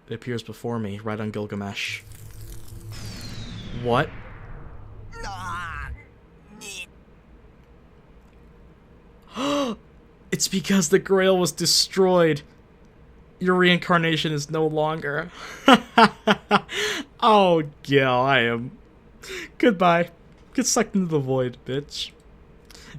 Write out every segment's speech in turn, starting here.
It appears before me, right on Gilgamesh. What? It's because the Grail was destroyed. Your reincarnation is no longer. Oh, Gil, I am. Goodbye. Get sucked into the void, bitch.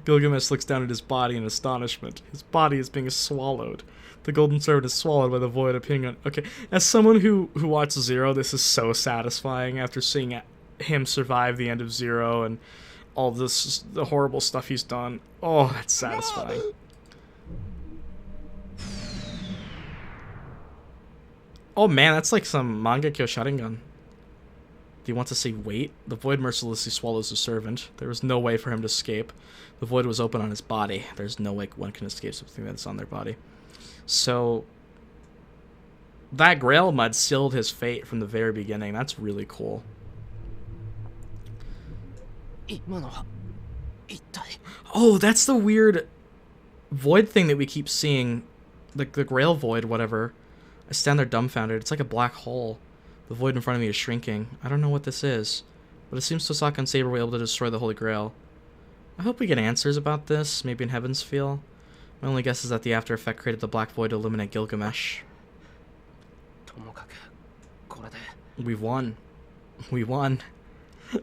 Gilgamesh looks down at his body in astonishment. His body is being swallowed. The golden servant is swallowed by the void appearing on... Okay, as someone who watched Zero, this is so satisfying after seeing him survive the end of Zero and all this, the horrible stuff he's done. Oh, that's satisfying. Oh man, that's like some Mangekyo Sharingan. Do you want to say wait? The void mercilessly swallows the servant. There was no way for him to escape. The void was open on his body. There's no way one can escape something that's on their body. So, that Grail Mud sealed his fate from the very beginning. That's really cool. Oh, that's the weird void thing that we keep seeing. The Grail Void, whatever. I stand there dumbfounded. It's like a black hole. The void in front of me is shrinking. I don't know what this is, but it seems Tosaka and Saber were able to destroy the Holy Grail. I hope we get answers about this, maybe in Heaven's Feel. My only guess is that the after effect created the black void to eliminate Gilgamesh. We won. We won.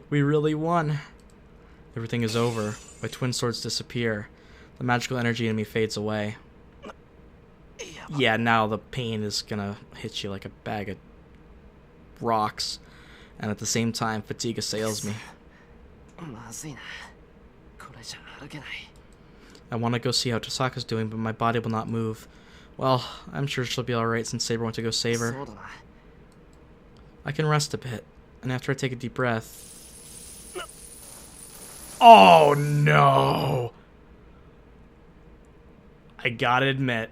We really won. Everything is over. My twin swords disappear. The magical energy in me fades away. Yeah, now the pain is gonna hit you like a bag of rocks, and at the same time fatigue assails me. I want to go see how Tosaka's doing, but my body will not move. Well, I'm sure she'll be alright since Saber went to go save her. I can rest a bit, and after I take a deep breath... Oh no! I gotta admit,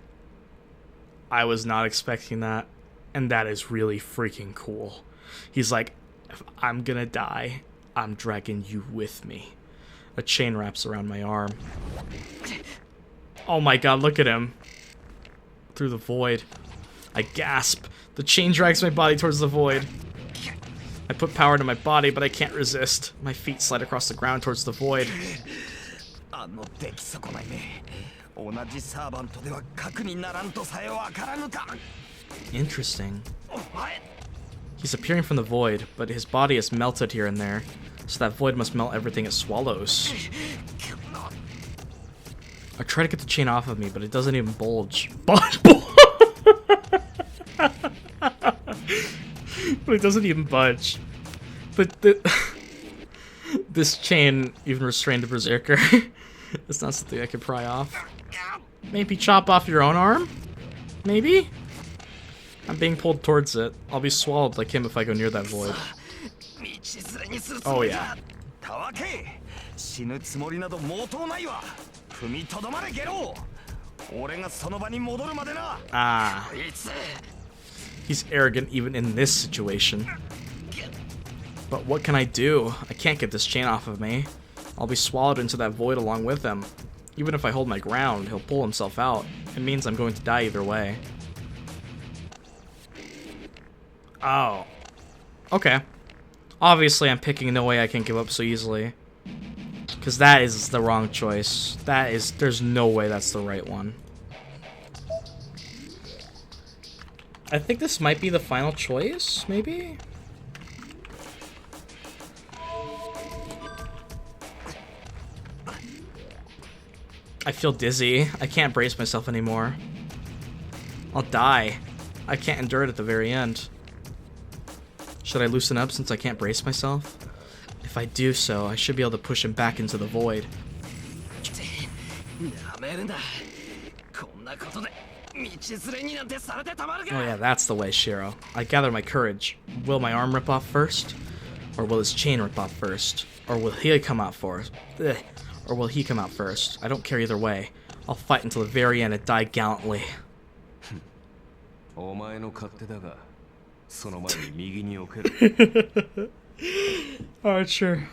I was not expecting that. And that is really freaking cool. He's like, if I'm gonna die, I'm dragging you with me. A chain wraps around my arm. Oh my god, look at him. Through the void. I gasp. The chain drags my body towards the void. I put power into my body, but I can't resist. My feet slide across the ground towards the void. Interesting. He's appearing from the void, but his body is melted here and there, so that void must melt everything it swallows. I try to get the chain off of me, but it doesn't even bulge. But it doesn't even budge. But this chain even restrained a berserker. It's not something I could pry off. Maybe chop off your own arm? Maybe? I'm being pulled towards it. I'll be swallowed like him if I go near that void. Oh yeah. Ah. He's arrogant even in this situation. But what can I do? I can't get this chain off of me. I'll be swallowed into that void along with him. Even if I hold my ground, he'll pull himself out. It means I'm going to die either way. Oh. Okay. Obviously, I'm picking no way I can give up so easily. Because that is the wrong choice. There's no way that's the right one. I think this might be the final choice, maybe? I feel dizzy. I can't brace myself anymore. I'll die. I can't endure it at the very end. Should I loosen up since I can't brace myself? If I do so, I should be able to push him back into the void. Oh yeah, that's the way, Shiro. I gather my courage. Will my arm rip off first? Or will his chain rip off first? Or will he come out first? Or will he come out first? I don't care either way. I'll fight until the very end and die gallantly. Archer.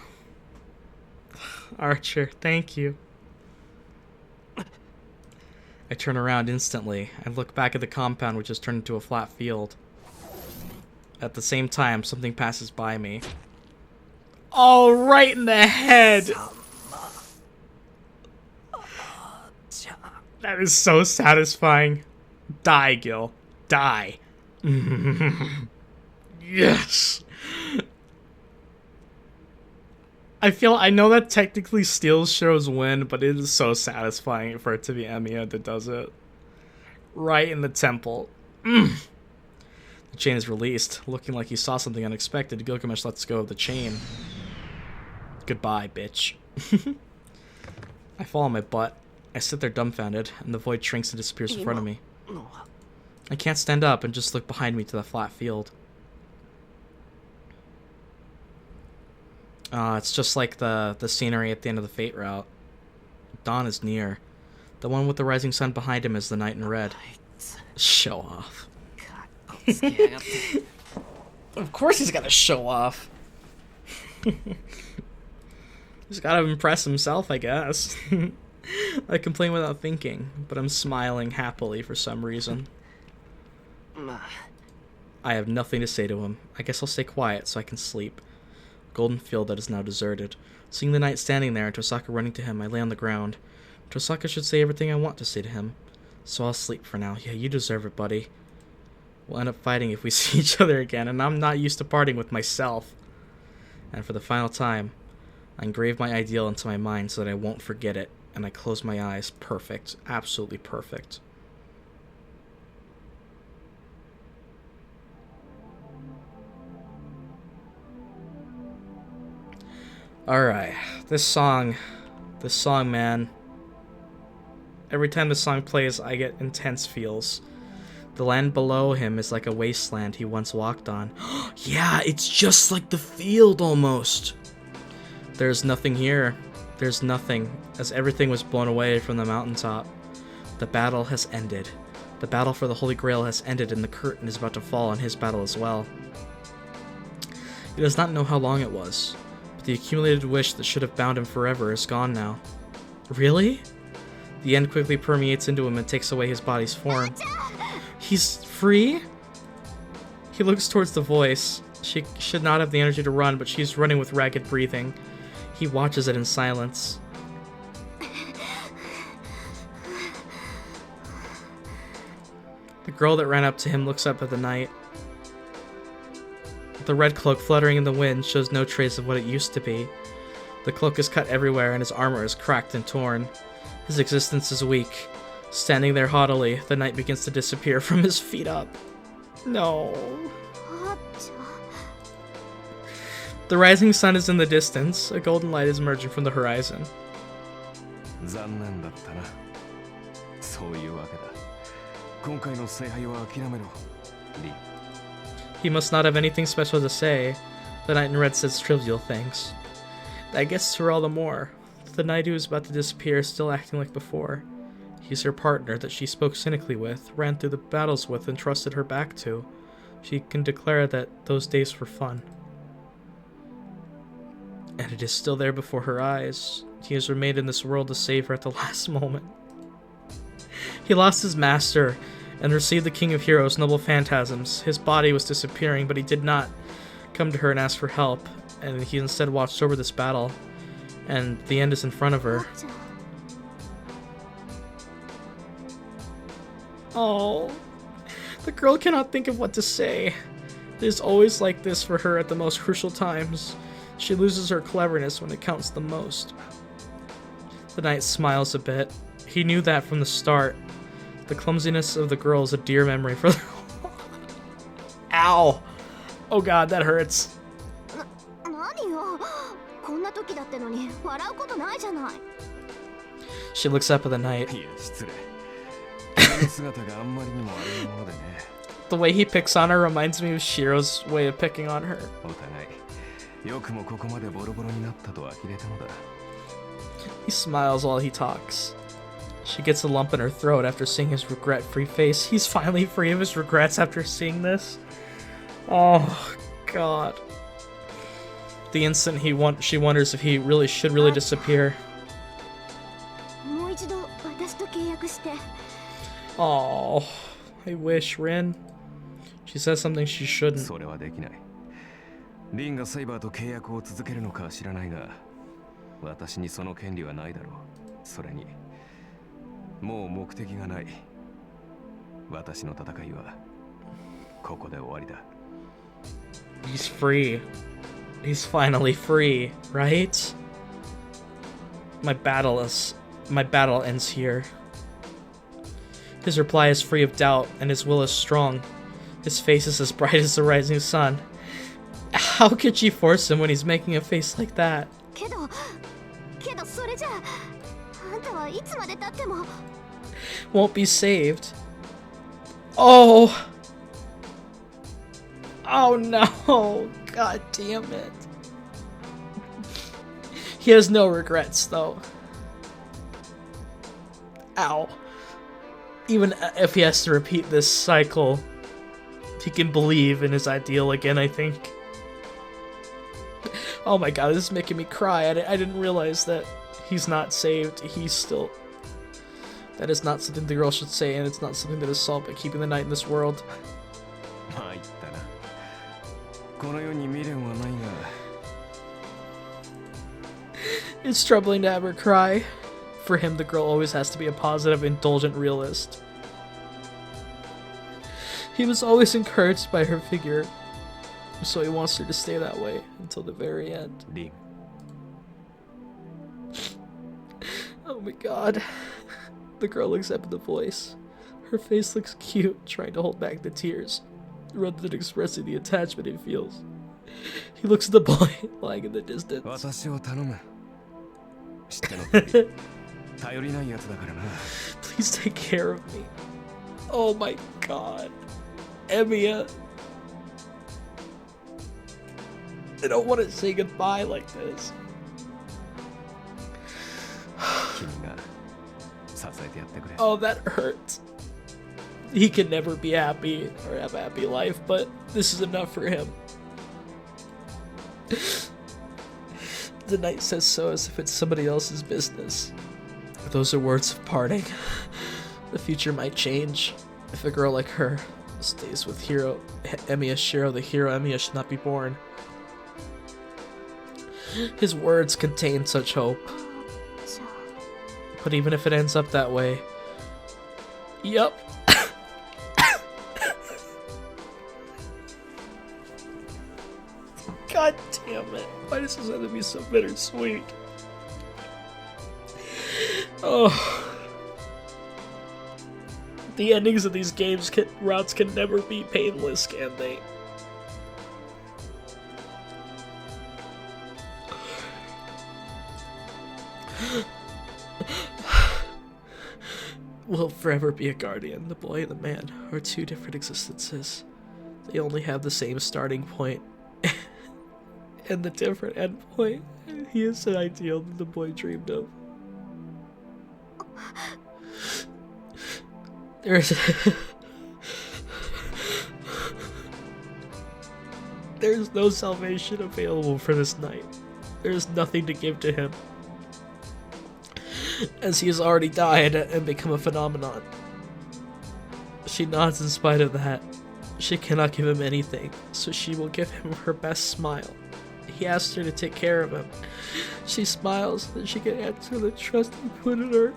Archer, thank you. I turn around instantly. I look back at the compound, which has turned into a flat field. At the same time, something passes by me. Oh, right in the head! That is so satisfying. Die, Gil. Die. Yes! I know that technically steals Shiro's win, but it is so satisfying for it to be Emiya that does it. Right in the temple. The chain is released. Looking like he saw something unexpected, Gilgamesh lets go of the chain. Goodbye, bitch. I fall on my butt. I sit there dumbfounded, and the void shrinks and disappears in front of me. I can't stand up and just look behind me to the flat field. It's just like the scenery at the end of the Fate route. Dawn is near. The one with the rising sun behind him is the knight in red. Show off. Of course he's gotta show off. He's gotta impress himself, I guess. I complain without thinking, but I'm smiling happily for some reason. I have nothing to say to him. I guess I'll stay quiet so I can sleep. Golden field that is now deserted. Seeing the knight standing there and Tosaka running to him, I lay on the ground. Tosaka should say everything I want to say to him. So I'll sleep for now. Yeah, you deserve it, buddy. We'll end up fighting if we see each other again, and I'm not used to parting with myself. And for the final time, I engrave my ideal into my mind so that I won't forget it, and I close my eyes. Perfect. Absolutely perfect. Alright, this song, man. Every time this song plays, I get intense feels. The land below him is like a wasteland he once walked on. Yeah, it's just like the field almost. There's nothing here. There's nothing, as everything was blown away from the mountaintop. The battle has ended. The battle for the Holy Grail has ended, and the curtain is about to fall on his battle as well. He does not know how long it was. The accumulated wish that should have bound him forever is gone now. Really? The end quickly permeates into him and takes away his body's form. He's free? He looks towards the voice. She should not have the energy to run, but she's running with ragged breathing. He watches it in silence. The girl that ran up to him looks up at the knight. The red cloak fluttering in the wind shows no trace of what it used to be. The cloak is cut everywhere and his armor is cracked and torn. His existence is weak. Standing there haughtily, the knight begins to disappear from his feet up. No. The rising sun is in the distance. A golden light is emerging from the horizon. He must not have anything special to say. The knight in red says trivial things. That gets to her all the more. The knight who is about to disappear is still acting like before. He's her partner that she spoke cynically with, ran through the battles with, and trusted her back to. She can declare that those days were fun. And it is still there before her eyes. He has remained in this world to save her at the last moment. He lost his master and received the King of Heroes' noble phantasms. His body was disappearing, but he did not come to her and ask for help, and he instead watched over this battle, and the end is in front of her. Oh, the girl cannot think of what to say. It is always like this for her at the most crucial times. She loses her cleverness when it counts the most. The knight smiles a bit. He knew that from the start. The clumsiness of the girl is a dear memory for the... Ow! Oh god, that hurts. She looks up at the knight. The way he picks on her reminds me of Shiro's way of picking on her. He smiles while he talks. She gets a lump in her throat after seeing his regret-free face. He's finally free of his regrets after seeing this. Oh, God. The instant she wonders if he should really disappear. Oh, I wish, Rin. She says something she shouldn't. それはできない。リンがサイバーと契約を続けるのかは知らないが、私にその権利はないだろう。それに、もう目的がない。私の戦いはここで終わりだ。He's free. He's finally free, right? My battle ends here. His reply is free of doubt, and his will is strong. His face is as bright as the rising sun. How could she force him when he's making a face like that? Won't be saved. Oh! Oh no! God damn it. He has no regrets, though. Ow. Even if he has to repeat this cycle, he can believe in his ideal again, I think. Oh my god, this is making me cry. I didn't realize that he's not saved. He's still... That is not something the girl should say, and it's not something that is solved by keeping the night in this world. It's troubling to have her cry. For him, the girl always has to be a positive, indulgent realist. He was always encouraged by her figure, so he wants her to stay that way until the very end. Oh my god. The girl looks up at the voice. Her face looks cute, trying to hold back the tears, rather than expressing the attachment he feels. He looks at the boy lying in the distance. Please take care of me. Oh my god. Emiya. I don't want to say goodbye like this. Oh, that hurts. He can never be happy or have a happy life, but this is enough for him. The knight says so as if it's somebody else's business. Those are words of parting. The future might change. If a girl like her stays with Emiya Shiro, the hero Emiya should not be born. His words contain such hope. But even if it ends up that way... Yup. God damn it. Why does this have to be so bittersweet? Oh. The endings of these games routes can never be painless, can they? Will forever be a guardian. The boy and the man are two different existences. They only have the same starting point and the different end point. He is the ideal that the boy dreamed of. There's no salvation available for this knight. There's nothing to give to him, as he has already died and become a phenomenon. She nods in spite of that. She cannot give him anything, so she will give him her best smile. He asks her to take care of him. She smiles that she can answer the trust he put in her.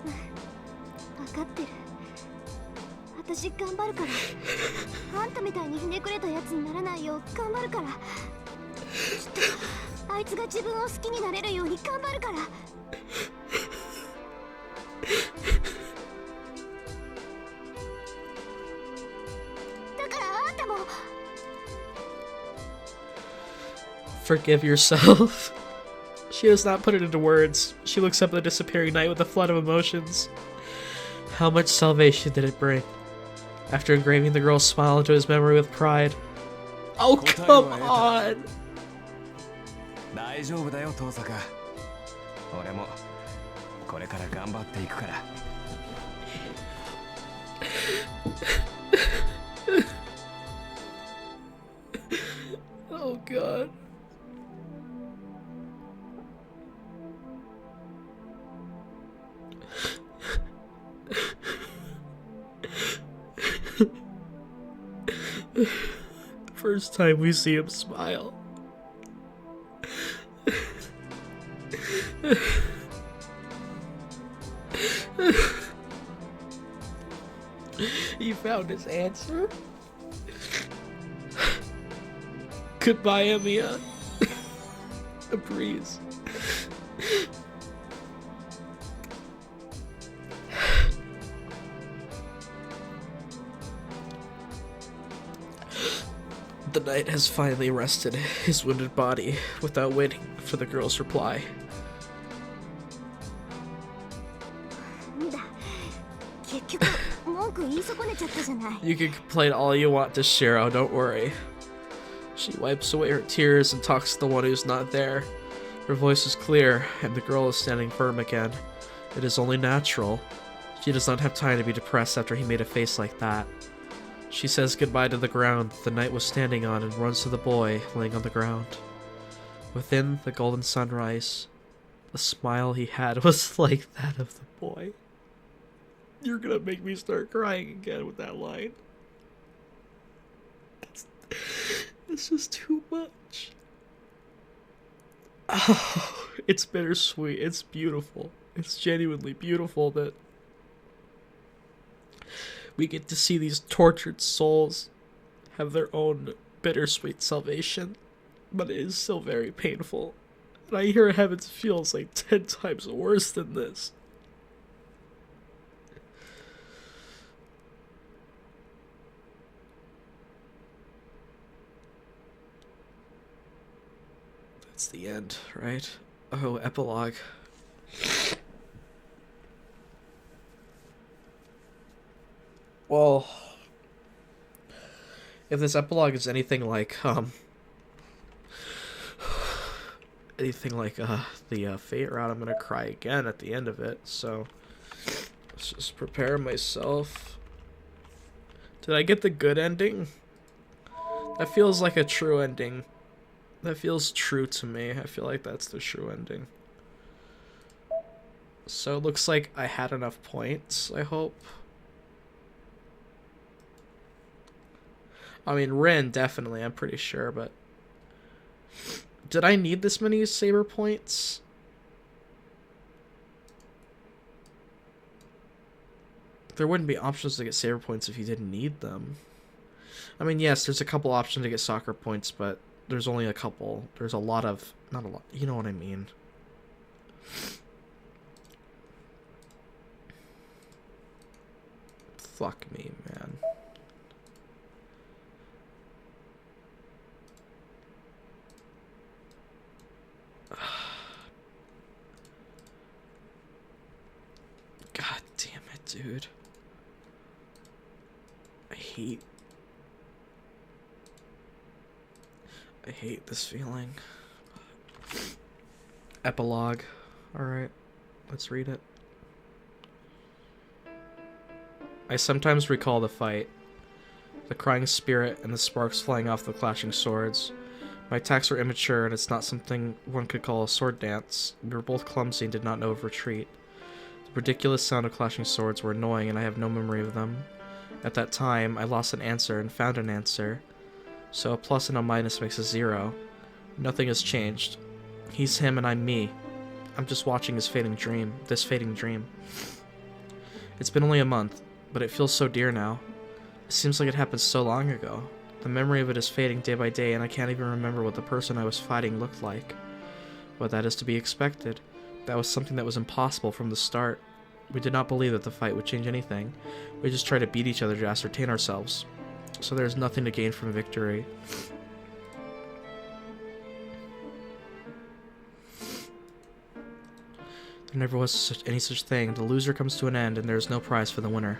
Forgive yourself. She does not put it into words. She looks up at the disappearing knight with a flood of emotions. How much salvation did it bring? After engraving the girl's smile into his memory with pride. Oh, come on! Oh god. first time we see him smile. He found his answer. Goodbye, Emiya. A breeze. The knight has finally rested his wounded body without waiting for the girl's reply. You can complain all you want to Shiro, don't worry. She wipes away her tears and talks to the one who's not there. Her voice is clear, and the girl is standing firm again. It is only natural. She does not have time to be depressed after he made a face like that. She says goodbye to the ground the knight was standing on and runs to the boy laying on the ground. Within the golden sunrise, the smile he had was like that of the boy. You're gonna make me start crying again with that line. It's just too much. Oh, it's bittersweet. It's beautiful. It's genuinely beautiful that we get to see these tortured souls have their own bittersweet salvation, but it is still very painful. And I hear Heavens feels like 10 times worse than this. That's the end, right? Oh, epilogue. Well, if this epilogue is anything like the Fate route, I'm gonna cry again at the end of it. So let's just prepare myself. Did I get the good ending? That feels like a true ending. That feels true to me. I feel like that's the true ending. So it looks like I had enough points, I hope. I mean, Rin, definitely, I'm pretty sure, but... Did I need this many Saber points? There wouldn't be options to get Saber points if you didn't need them. I mean, yes, there's a couple options to get soccer points, but there's only a couple. There's a lot of... Not a lot. You know what I mean. Fuck me, man. God damn it, dude. I hate this feeling. Epilogue. Alright, let's read it. I sometimes recall the fight. The crying spirit and the sparks flying off the clashing swords. My attacks were immature, and it's not something one could call a sword dance. We were both clumsy and did not know of retreat. The ridiculous sound of clashing swords were annoying, and I have no memory of them. At that time, I lost an answer and found an answer. So a plus and a minus makes a 0. Nothing has changed. He's him and I'm me. I'm just watching this fading dream. It's been only a month, but it feels so dear now. It seems like it happened so long ago. The memory of it is fading day by day, and I can't even remember what the person I was fighting looked like. But that is to be expected. That was something that was impossible from the start. We did not believe that the fight would change anything. We just tried to beat each other to ascertain ourselves. So there's nothing to gain from victory. There never was any such thing. The loser comes to an end, and there's no prize for the winner.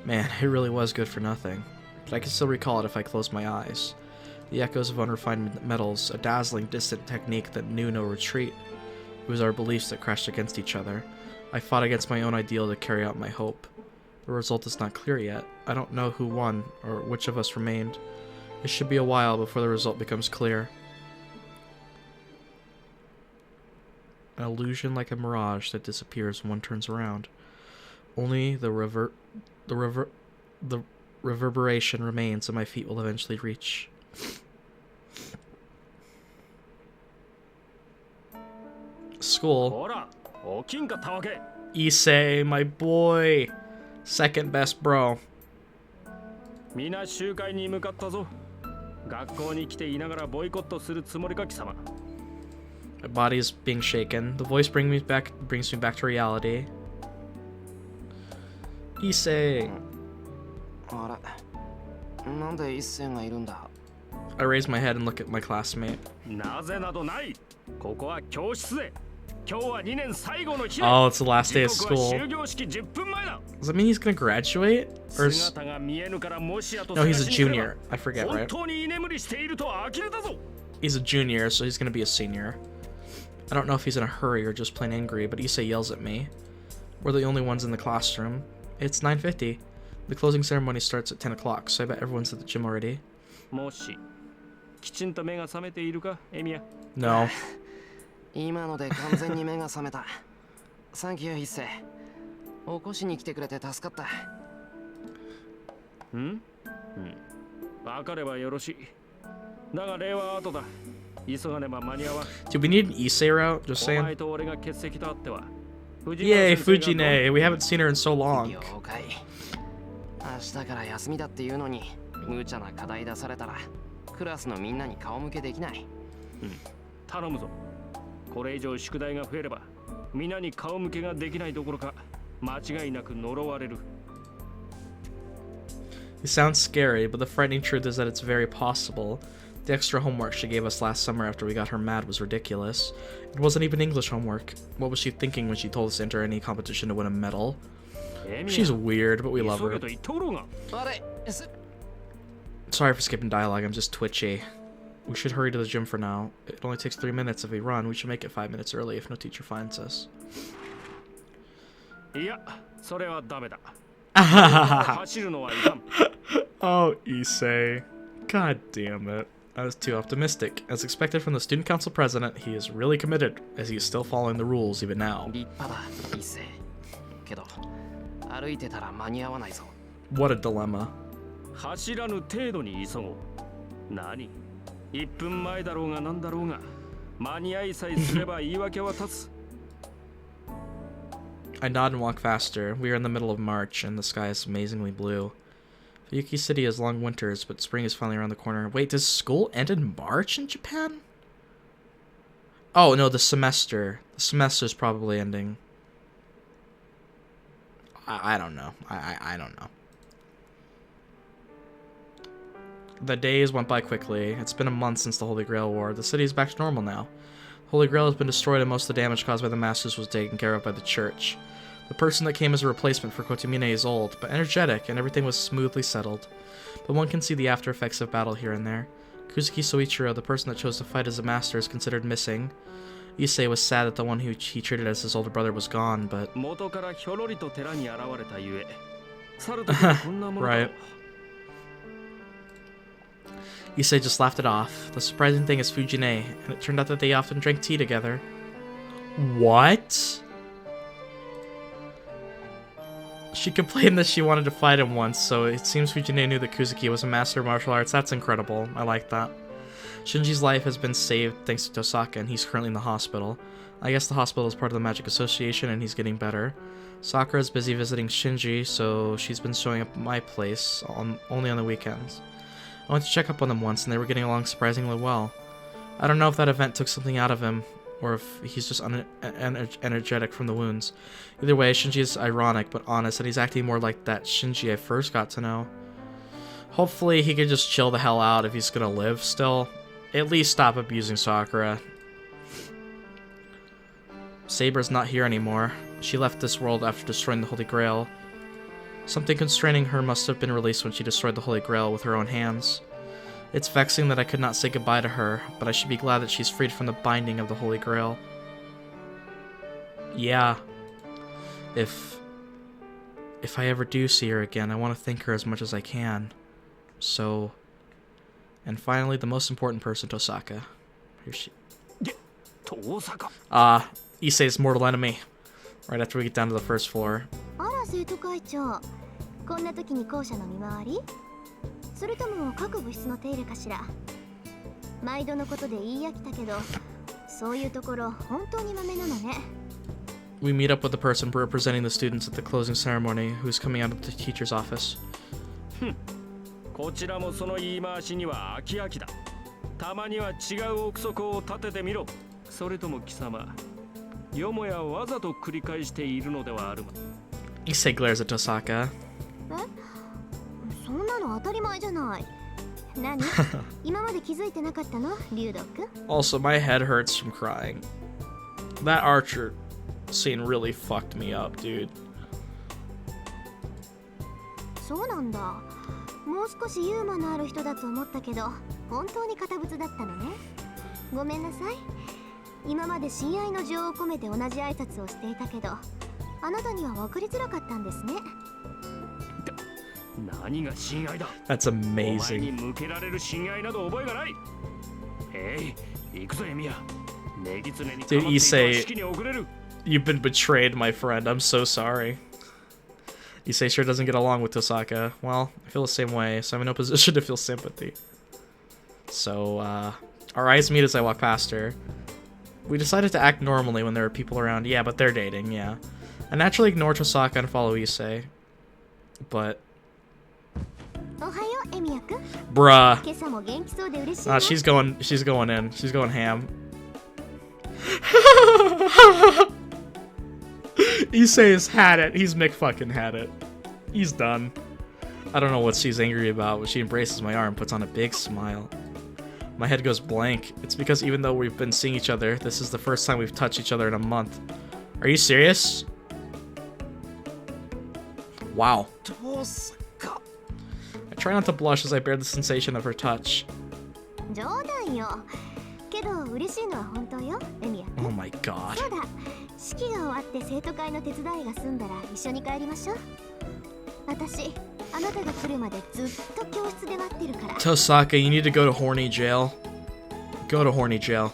Man, it really was good for nothing. But I can still recall it if I close my eyes. The echoes of unrefined metals, a dazzling, distant technique that knew no retreat. It was our beliefs that crashed against each other. I fought against my own ideal to carry out my hope. The result is not clear yet. I don't know who won, or which of us remained. It should be a while before the result becomes clear. An illusion like a mirage that disappears when one turns around. Only the reverberation remains, and my feet will eventually reach School. Issei, my boy. Second best bro. みんな集会に向かったぞ。学校に来ていながらボイコットするつもりか貴様。My body is being shaken. The voice brings me back to reality. Issei. あれ、なんで一星がいるんだ? I raise my head and look at my classmate. なぜなどない。ここは教室で。今日は2年最後の日。Oh, it's the last day of school. 終業式10分前だ。Does that mean he's gonna graduate? Or is... 姿が見えぬからもしやと No, he's a junior. I forget, 本 right? 当に居眠りしていると呆れたぞ。 He's a junior, so he's gonna be a senior. I don't know if he's in a hurry or just plain angry, but Issei yells at me. We're the only ones in the classroom. It's 9:50. The closing ceremony starts at 10 o'clock, so I bet everyone's at the gym already. もしきちんと目が覚めているか、エミヤ? No. 今ので完全に目が覚めた。サンキュー一星。起こしに来てくれて助かった。分かればよろしい。だが礼は後だ。急がねば間に合わん。Do we need an Issei route? Just お saying. 前と俺が欠席とあっては。Yay, Fujine. We haven't seen her in so long. 了解。明日から休みだっていうのに、無茶な課題出されたら、クラスのみんなに顔向けできない。頼むぞ。これ以上宿題が増えれば、皆に顔向けができないどころか、間違いなく呪われる。It sounds scary, but the frightening truth is that it's very possible. The extra homework she gave us last summer after we got her mad was ridiculous. It wasn't even English homework. What was she thinking when she told us to enter any competition to win a medal? She's weird, but we love her. Sorry for skipping dialogue, I'm just twitchy. We should hurry to the gym for now. It only takes 3 minutes if we run. We should make it 5 minutes early if no teacher finds us. いや、それはダメだ。 Oh, Issei. God damn it. I was too optimistic. As expected from the student council president, he is really committed, as he is still following the rules even now. What a dilemma. 走らぬ程度に急ごう。何？1分前だろうがなんだろうが、間に合いさえすれば言い訳は立つ。I nod and walk faster. We are in the middle of March, and the sky is amazingly blue. Fuyuki City has long winters, but spring is finally around the corner. Wait, does school end in March in Japan? Oh, no, the semester. The semester's probably ending. I don't know. I don't know. The days went by quickly. It's been a month since the Holy Grail War. The city is back to normal now. The Holy Grail has been destroyed and most of the damage caused by the Masters was taken care of by the Church. The person that came as a replacement for Kotomine is old, but energetic, and everything was smoothly settled. But one can see the after effects of battle here and there. Kuzuki Soichiro, the person that chose to fight as a master, is considered missing. Issei was sad that the one who he treated as his older brother was gone, but... Right. Issei just laughed it off. The surprising thing is Fujine, and it turned out that they often drank tea together. What? She complained that she wanted to fight him once, so it seems Fujine knew that Kuzuki was a master of martial arts. That's incredible. I like that. Shinji's life has been saved thanks to Tosaka, and he's currently in the hospital. I guess the hospital is part of the Magic Association, and he's getting better. Sakura is busy visiting Shinji, so she's been showing up at my place only on the weekends. I went to check up on them once, and they were getting along surprisingly well. I don't know if that event took something out of him, or if he's just energetic from the wounds. Either way, Shinji is ironic but honest, and he's acting more like that Shinji I first got to know. Hopefully he can just chill the hell out if he's gonna live still. At least stop abusing Sakura. Saber's not here anymore. She left this world after destroying the Holy Grail. Something constraining her must have been released when she destroyed the Holy Grail with her own hands. It's vexing that I could not say goodbye to her, but I should be glad that she's freed from the binding of the Holy Grail. Yeah. If I ever do see her again, I want to thank her as much as I can. So... And finally, the most important person, Tosaka. Here she... Issei's mortal enemy. Right after we get down to the first floor. それとも各部室の手入れかしら。毎度のことで言い飽きたけど、そういうところ本当にマメなのね。We meet up with the person representing the students at the closing ceremony who's coming out of the teacher's office. こちらもその言い回しには飽き飽きだ。たまには違う憶測を立ててみろ。それとも貴様、よもやわざと繰り返しているのではあるま。Issei glares at Tosaka. そんなの当たり前じゃない。何今まで気づいてなかったの、リュウド君。 Also, my head hurts from crying. That Archer scene really fucked me up, dude. そうなんだ。もう少しユーモアのある人だと思ったけど、本当に堅物だったのね。ごめんなさい。今まで親愛の情を込めて同じ挨拶をしていたけど、あなたには分かりづらかったんですね。何が親愛だ。 That's お前に amazing. 向けられる親愛など覚えがない。行くぞエミヤ。ネギツネにかまっていたら式に遅れる。 You've been betrayed, my friend. I'm so sorry. Issei sure doesn't get along with Tosaka. Well, I feel the same way, so I'm in no position to feel sympathy. So, our eyes meet as I walk past her. We decided to act normally when there are people around. Yeah, but they're dating, yeah. I naturally ignore Tosaka and follow Issei. But... おはよう、エミヤ君。 Bruh. 今朝も元気そうで嬉しいわ。 She's going in. She's going ham. Issei has had it. He's McFucking had it. He's done. I don't know what she's angry about, but she embraces my arm, puts on a big smile. My head goes blank. It's because even though we've been seeing each other, this is the first time we've touched each other in a month. Are you serious? Wow. I try not to blush as I bear the sensation of her touch. 冗談よ。けど嬉しいのは本当よ、エミヤ君。 Oh my god. そうだ。式が終わって生徒会の手伝いが済んだら一緒に帰りましょう。私、あなたが来るまでずっと教室で待ってるから。 Tosaka, you need to go to horny jail. Go to horny jail.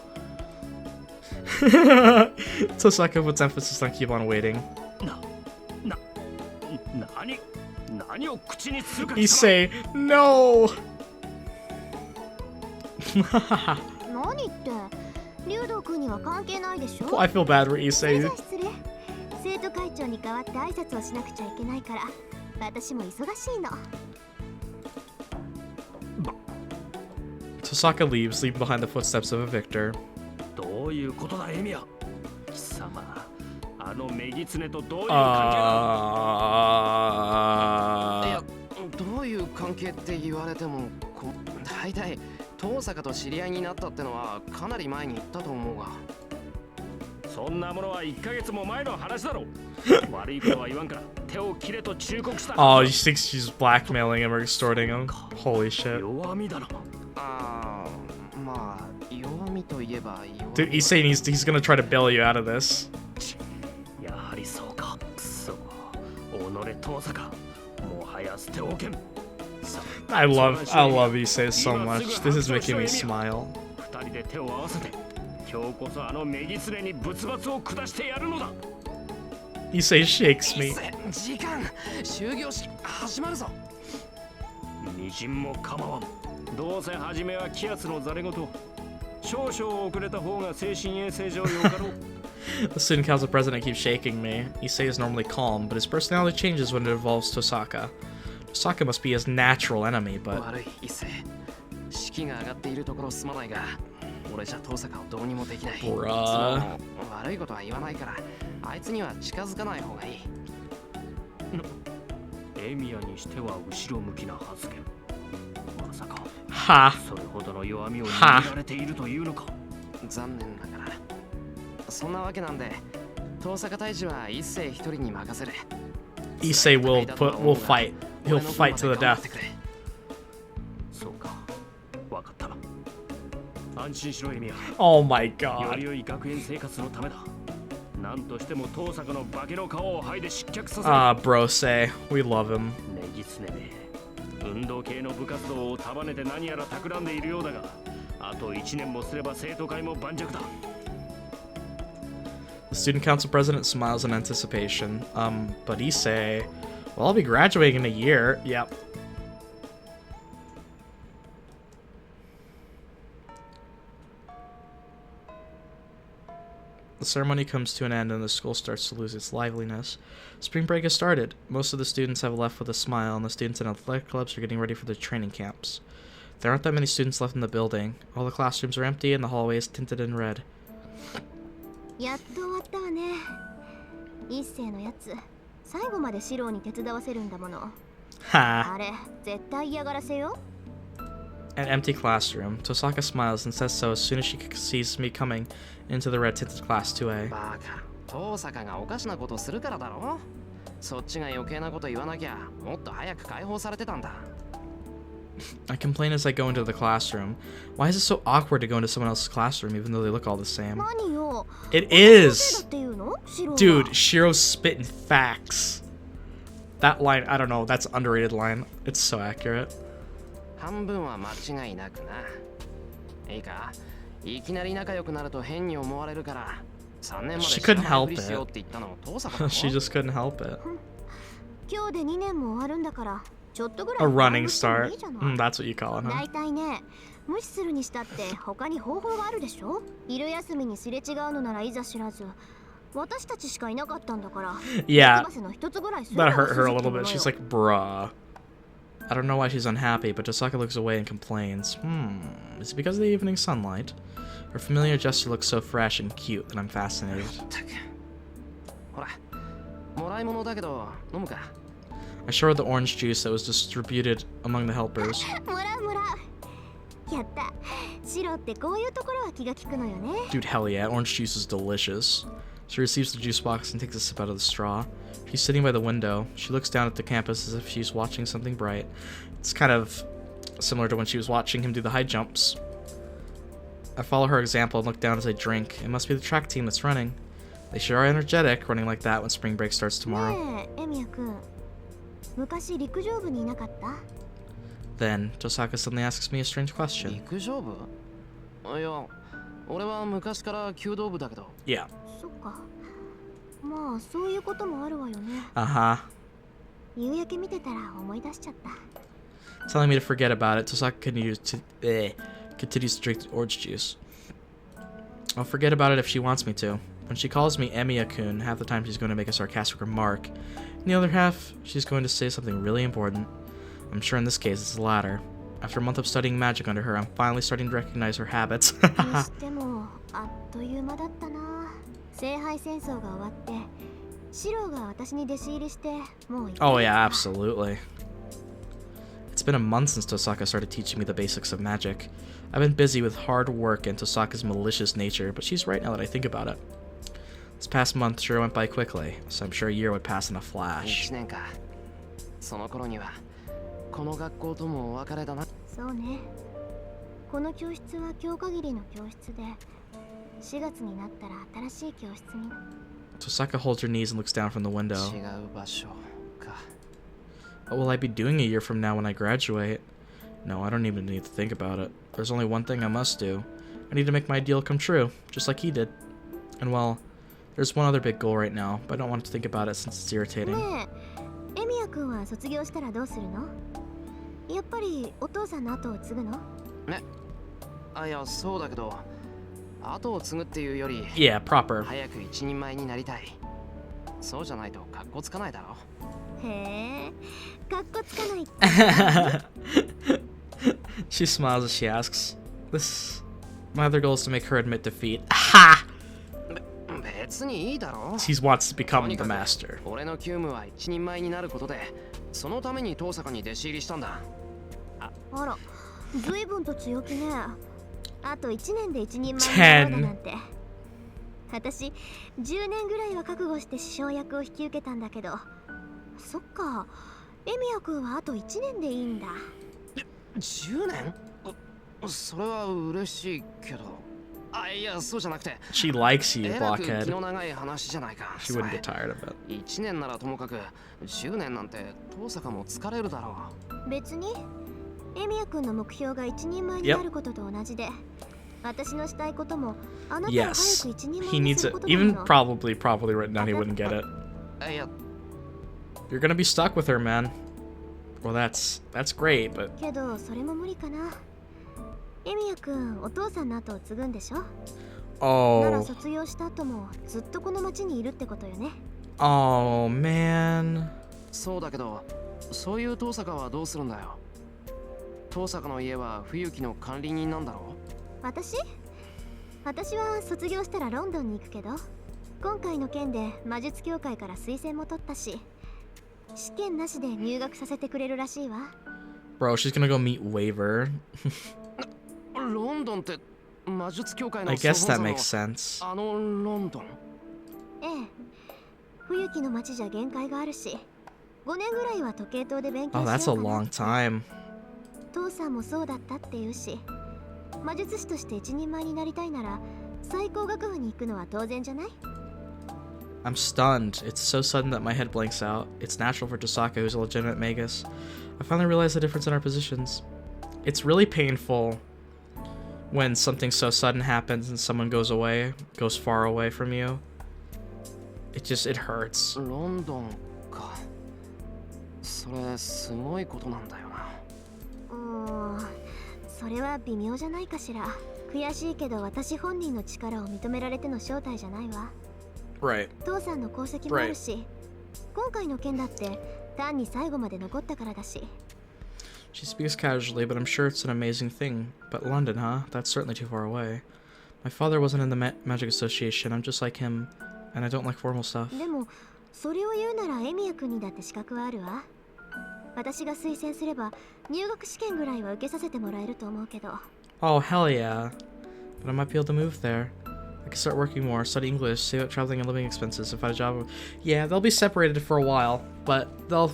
Tosaka puts emphasis on keep on waiting. 何を口にするか。 Issei, no! 何って、リュウド君には関係ないでしょ。 I feel bad for それじ Issei. ゃ失礼。生徒会長に代わって挨拶をしなくちゃいけないから、私も忙しいの。 Tosaka leaves, leaving behind the footsteps of a victor. どういうことだエミヤ。貴様、あのメギツネとどういう関係だ。いや、どういう関係って言われても、大体遠坂と知り合いになったってのはかなり前に言ったと思うが。そんなものは1ヶ月も前の話だろう。悪いことは言わんから手を切れと忠告した。 Oh, he thinks she's blackmailing him or extorting him. Holy shit. 弱みだな。まあ弱みといえば弱み。 Dude, Issei he's gonna try to bail you out of this. やはりそうか。くそ。己遠坂。もはや捨ておけん。 I love Issei so much. This is making me smile. 二人で手を合わせて、今日こそあのメギツネに仏罰を下してやるのだ。 Issei shakes me. 時間、終業式始まるぞ。みじんも構わん。どうせ初めは気圧のざれ言。少々遅れた方が精神衛生上よかろう。 The student council president keeps shaking me. Issei is normally calm, but his personality changes when it involves Tosaka. Tosaka must be his natural enemy, but... 悪い、一世。式が上がっているところすまないが、俺じゃ遠坂をどうにもできない。Bruh. 悪いことは言わないから、あいつには近づかない方がいい。エミヤにしては後ろ向きな発言。まさか、 Ha! それほどの弱みを握られているというのか。残念ながら。そんなわけなんで、遠坂大使は一世一人に任せる。 Issei will fight. He'll fight to the death. そうか。わかったな。安心しろエミヤ。 Oh my よ god. り良い学園生活のためだ。なんとしても遠坂の化けの皮を剥いで失脚させる。Ah, Brose. We love him. ネギツネめ。運動系の部活動を束ねて何やら企んでいるようだが、あと1年もすれば生徒会も盤石だ。 The student council president smiles in anticipation. But Issei... Well, I'll be graduating in a year. Yep. The ceremony comes to an end and the school starts to lose its liveliness. Spring break has started. Most of the students have left with a smile, and the students in athletic clubs are getting ready for their training camps. There aren't that many students left in the building. All the classrooms are empty and the hallway is tinted in red. やっと終わったわね。一世のやつ、最後までシローに手伝わせるんだもの。Ha! あれ、絶対嫌がらせよ。 An empty classroom. Tosaka smiles and says so as soon as she sees me coming into the red-tinted class 2A. バカ、遠坂がおかしなことするからだろ。そっちが余計なこと言わなきゃ、もっと早く解放されてたんだ。I complain as I go into the classroom. Why is it so awkward to go into someone else's classroom even though they look all the same? 何よ。 It is! だって言うの？シローは。 Dude, Shiro's spitting facts. That line, I don't know, that's an underrated line. It's so accurate. 半分は間違いなくな。いいか、いきなり仲良くなると変に思われるから、3年まで She 知ら couldn't ない help ふりしようって言ったの遠坂だろ。 She just couldn't help it. 今日で2年も終わるんだから、ちょっとぐらい A running いいじゃ start. ない。 That's what you call it, huh? 大体ね、無視するにしたって他に方法があるでしょ。昼休みにすれ違うのならいざ知らず、私たちしかいなかったんだから。 Yeah, 待ち合わせの一つぐらいする that のが hurt her a 筋 little なの bit. よ。 She's like, bruh. I don't know why she's unhappy, but Tosaka looks away and complains. Is it because of the evening sunlight? Her familiar gesture looks so fresh and cute that I'm fascinated. ほら、もらい物だけど飲むか。 I show her the orange juice that was distributed among the helpers. もらうもらう。やった。シロってこういうところは気が利くのよね。 Dude, hell yeah, orange juice is delicious. She receives the juice box and takes a sip out of the straw. She's sitting by the window. She looks down at the campus as if she's watching something bright. It's kind of similar to when she was watching him do the high jumps. I follow her example and look down as I drink. It must be the track team that's running. They sure are energetic, running like that when spring break starts tomorrow. ねえ、エミヤくん。昔陸上部にいなかった？ Then, Tosaka suddenly asks me a strange question. 陸上部？いや、俺は昔から弓道部だけど。 Yeah. そっか。まあそういうこともあるわよね。 Uh-huh. 夕焼け見てたら思い出しちゃった。 Telling me to forget about it, Tosaka continues to drink the orange juice. I'll forget about it if she wants me to. When she calls me Emiya-kun, half the time she's going to make a sarcastic remark. And the other half, she's going to say something really important. I'm sure in this case it's the latter. After a month of studying magic under her, I'm finally starting to recognize her habits. にしてもあっという間だったな。聖杯戦争が終わって、シロが私に弟子入りしてもう1ヶ月か。 Oh yeah, absolutely. It's been a month since Tosaka started teaching me the basics of magic. I've been busy with hard work and Tosaka's malicious nature, but she's right now that I think about it. This past month sure went by quickly, so I'm sure a year would pass in a flash. 1年か。その頃にはこの学校ともお別れだな。そうね。この教室は今日限りの教室で、4月になったら新しい教室に。 Tosaka holds her knees and looks down from the window. 違う場所か。 What will I be doing a year from now when I graduate? No, I don't even need to think about it. There's only one thing I must do. I need to make my ideal come true, just like he did. And well, there's one other big goal right now, but I don't want to think about it since it's irritating. ねえ、エミヤくんは卒業したらどうするの？やっぱりお父さんの後を継ぐの？ね。あ、いや、そうだけど、後を継ぐっていうより、 Yeah, proper. 早く一人前になりたい。そうじゃないとカッコつかないだろ。へえ、かっこつかないって。 She smiles as she asks. My other goal is to make her admit defeat. Ha! 別にいいだろ。 He wants to become the master. 俺の急務は一人前になることで、そのために遠坂に弟子入りしたんだ。あら、随分と強気ね。あと1年で一人前になるだなんて。私、10年ぐらいは覚悟して師匠役を引き受けたんだけど。そっか、エミヤくんはあと1年でいいんだ。10年？それは嬉しいけど。あ、いや、そうじゃなくて。 She likes you, えらく気 blockhead. の長い話じゃないか。 She wouldn't get tired of it. 1年ならともかく、10年なんて遠坂も疲れるだろう。別に、エミヤくんの目標が一人前になることと同じで、私のしたいこともあなたを早く Yes. 一人前 He に needs する it. ことなの。 Even probably written down, he wouldn't get it. いや、 You're gonna be stuck with her, man. Well, that's great, but けどそれも無理かな。エミヤくん、お父さんの後を継ぐんでしょ？なら Oh. 卒業した後もずっとこの町にいるってことよね。 Oh, man. そうだけど、そういう遠坂はどうするんだよ。遠坂の家は冬木の管理人なんだろ私は卒業したらロンドンに行くけど、今回の件で魔術協会から推薦も取ったし、試験なしで入学させてくれるらしいわ。 Bro, she's gonna go meet Waver. ロンドンって魔術協会の I guess that 総本 makes 山 sense. のロンドン。ええ、冬木の町じゃ限界があるし、5年ぐらいは時計塔で勉強 Oh, し that's よ a うかな。 long time. 父さんもそうだったって言うし、魔術師として一人前になりたいなら最高学部に行くのは当然じゃない？ I'm stunned. It's so sudden that my head blanks out. It's natural for Tosaka, who's a legitimate magus. I finally realized the difference in our positions. It's really painful when something so sudden happens and someone goes far away from you. It hurts. ロンドンか。それすごいことなんだよな。それは微妙じゃないかしら。悔しいけど私本人の力を認められての招待じゃないわ。 Right. 父さんの功績もあるし、今回の件だって単に最後まで残ったからだし。 She speaks casually, but I'm sure it's an amazing thing. But London, huh? That's certainly too far away. My father wasn't in the Magic Association. I'm just like him, and I don't like formal stuff. でもそれを言うならエミヤ君にだって資格はあるわ。私が推薦すれば入学試験ぐらいは受けさせてもらえると思うけど。 Oh, hell yeah. But I might be able to move there. I can start working more, study English, save up traveling and living expenses, and find a job. Yeah, they'll be separated for a while, but they'll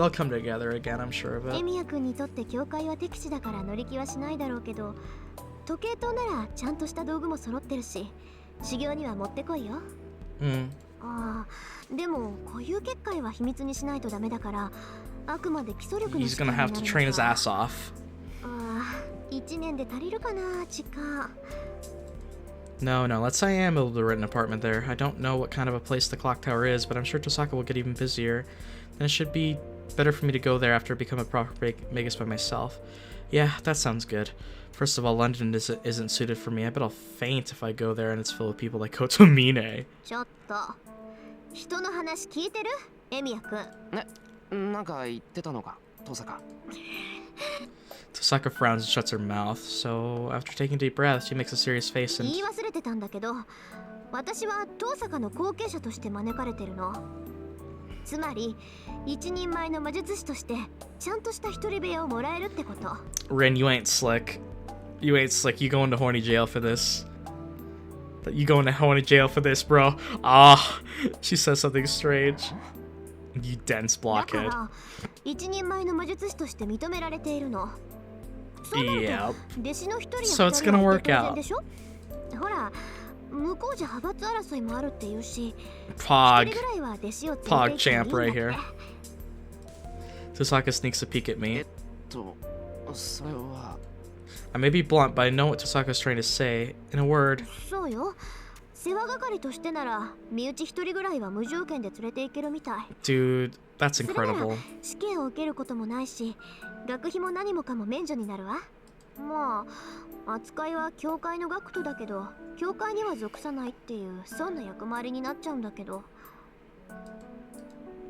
come together again, I'm sure of エ it. ミヤ君にとって教会は敵地だから乗り気はしないだろうけど、時計塔ならちゃんとした道具も揃ってるし、修行にはもってこいよ。 Hmm. ああ、でも固有結界は秘密にしないとダメだから、あくまで基礎力の He's 試験 gonna にな have る to ん train だ his が。 ass off. ああ、1年で足りるかな、時間。 No, let's say I am able to rent an apartment there. I don't know what kind of a place the clock tower is, but I'm sure Tosaka will get even busier. Then it should be better for me to go there after I become a proper magus by myself. Yeah, that sounds good. First of all, London isn't suited for me. I bet I'll faint if I go there and it's full of people like Kotomine. ちょっと、人の話聞いてる？エミヤ君。なんか言ってたのか、遠坂。Tosaka frowns and shuts her mouth, so after taking a deep breath, she makes a serious face 言 and... い忘れてたんだけど、私は遠坂の後継者として招かれてるの。つまり一人前の魔術師としてちゃんとした一人部屋をもらえるってこと。 Rin, you ain't slick. You ain't slick. You go into horny jail for this. You go into horny jail for this, bro. Ah, she says something strange. You dense だか blockhead. ら一人前の魔術師として認められているの。そうなると Yep. 弟子の一人 So や it's 二人 gonna は work 当 out. 然でしょ。ほら、向こうじゃ派閥争いもあるっていうし、一 Pog. 人ぐらいは弟子を Pog 連れて行 champ ってもいい right んだ here. って。 Tosaka sneaks a peek at me. それは。I may be blunt, but I know what Tosaka's trying to say. In a word, そうよ。世話係としてなら身内一人ぐらいは無条件で連れて行けるみたい。 dude, that's それなら incredible. 試験を受けることもないし、学費も何もかも免除になるわ。まあ扱いは教会の学徒だけど、教会には属さないっていう損な役回りになっちゃうんだけど。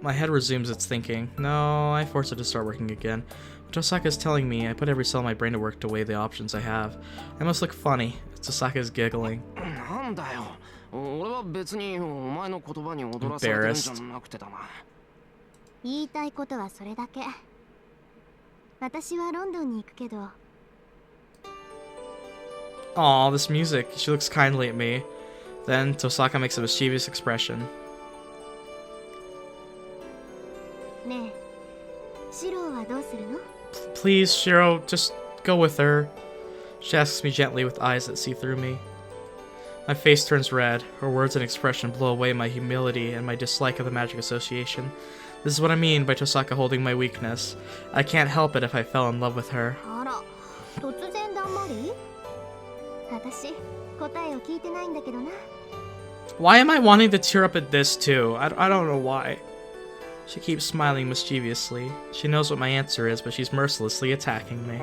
My head resumes its thinking. No, I force it to start working again. What Tosaka's telling me, I put every cell in my brain to work to weigh the options I have. I must look funny. Tosaka's giggling. なんだよ。俺は別にお前の言葉に踊らされてるんじゃなくてだな。言いたいことはそれだけ。私はロンドンに行くけど。 Aw, this music. She looks kindly at me. Then Tosaka makes a mischievous expression. ねえ、シローはどうするの？ Please, Shiro, just go with her. She asks me gently with eyes that see through me. My face turns red. Her words and expression blow away my humility and my dislike of the Magic Association. This is what I mean by Tosaka holding my weakness. I can't help it if I fell in love with her. あら、突然だんまり？私、答えを聞いてないんだけどな。 Why am I wanting to tear up at this too? I don't know why. She keeps smiling mischievously. She knows what my answer is, but she's mercilessly attacking me.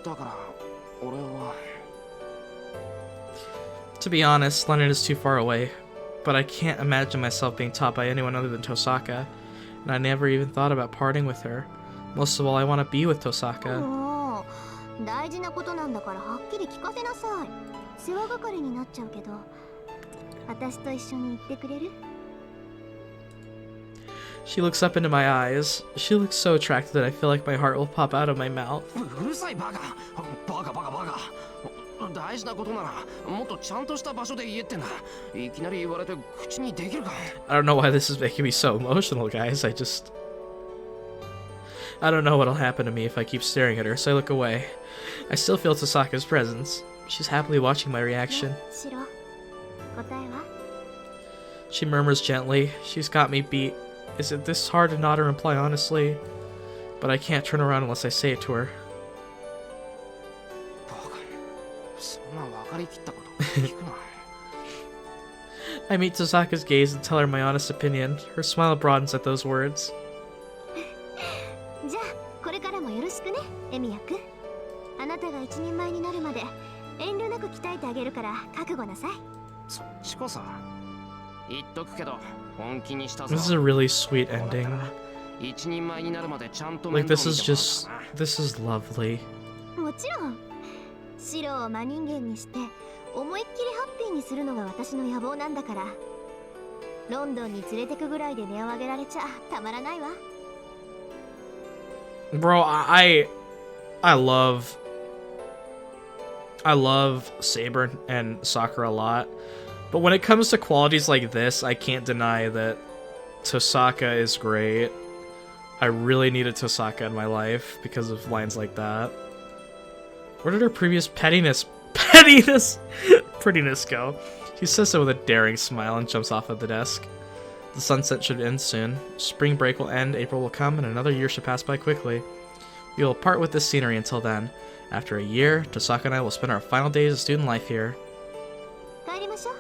だから俺は。To be honest, London is too far away, but I can't imagine myself being taught by anyone other than Tosaka, and I never even thought about parting with her. Most of all, I want to be with Tosaka. もう大事なことなんだからはっきり聞かせなさい。世話係になっちゃうけど、私と一緒に行ってくれる？ She looks up into my eyes. She looks so attractive that I feel like my heart will pop out of my mouth. うるさいバカバカバカバカ。大事なことならもっとちゃんとした場所で言えってな。いきなり言われて口にできるか。 I don't know why this is making me so emotional, guys. I don't know what'll happen to me if I keep staring at her, so I look away. I still feel Tosaka's presence. She's happily watching my reaction. シロ、答えは？ She murmurs gently. She's got me beat. Is it this hard to nod or reply honestly? But I can't turn around unless I say it to her. バカ。そんな分かりきったこと聞くな。I meet Tosaka's gaze and tell her my honest opinion. Her smile broadens at those words. じゃあこれからもよろしくね、エミヤくん。あなたが一人前になるまで遠慮なく鍛えてあげるから覚悟なさい。そっちこそ言っとくけど本気にしたぞ。 This is a really sweet ending. 一人前になるまでちゃんと Like, 面 this 倒見 is てもらう just... からな。 This is lovely. もちろんシロを真人間にして思いっきりハッピーにするのが私の野望なんだから。ロンドンに連れてくぐらいで値を上げられちゃたまらないわ。 Bro, I love Saber and Sakura a lot. But when it comes to qualities like this, I can't deny that Tosaka is great. I really needed Tosaka in my life because of lines like that. Where did her previous prettiness go? She says so with a daring smile and jumps off of the desk. The sunset should end soon. Spring break will end, April will come, and another year should pass by quickly. We will part with this scenery until then. After a year, Tosaka and I will spend our final days of student life here. 帰りましょう。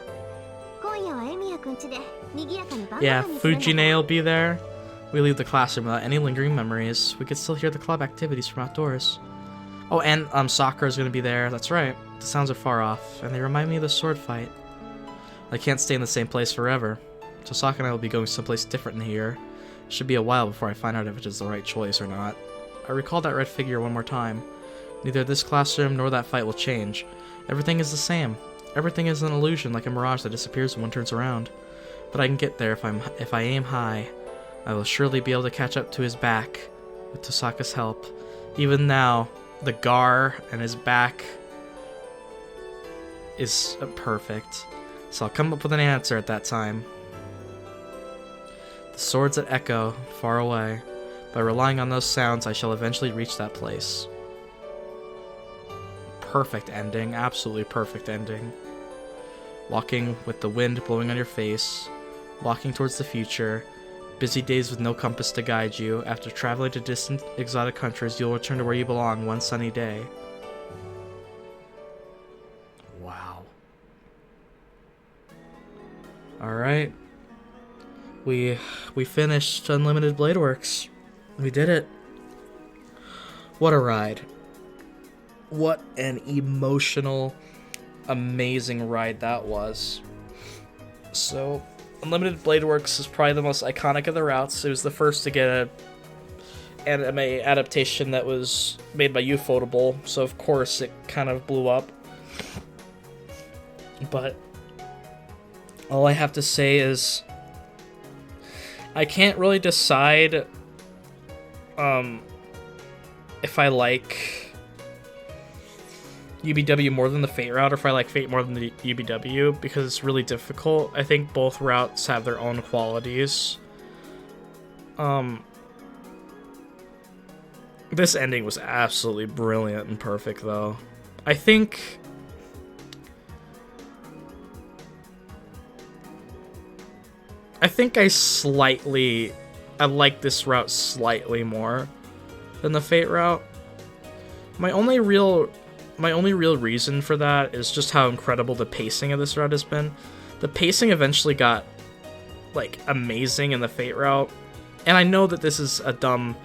今夜はエミヤくん家で賑やかに晩ご Yeah, 飯にするんだから。 Fujine will be there. We leave the classroom without any lingering memories. We could still hear the club activities from outdoors. Oh, and Sakura's gonna be there. That's right. The sounds are far off, and they remind me of the sword fight. I can't stay in the same place forever. Tosaka and I will be going someplace different in a year. It should be a while before I find out if it is the right choice or not. I recall that red figure one more time. Neither this classroom nor that fight will change. Everything is the same. Everything is an illusion, like a mirage that disappears when one turns around. But I can get there if I aim high. I will surely be able to catch up to his back with Tosaka's help. Even now, the Gar and his back is perfect. So I'll come up with an answer at that time. The swords that echo far away. By relying on those sounds, I shall eventually reach that place. Perfect ending. Absolutely perfect ending. Walking with the wind blowing on your face. Walking towards the future. Busy days with no compass to guide you. After traveling to distant, exotic countries, you'll return to where you belong one sunny day. Wow. Alright. We finished Unlimited Blade Works. We did it. What a ride. What an emotional, amazing ride that was. So, Unlimited Blade Works is probably the most iconic of the routes. It was the first to get a anime adaptation that was made by Ufotable, so of course it kind of blew up. But all I have to say is I can't really decide if I like UBW more than the Fate route, or if I like Fate more than the UBW, because it's really difficult. I think both routes have their own qualities. This ending was absolutely brilliant and perfect, though. I think I like this route slightly more than the Fate route. My only real reason for that is just how incredible the pacing of this route has been. The pacing eventually got, like, amazing in the Fate route. And I know that this is a dumb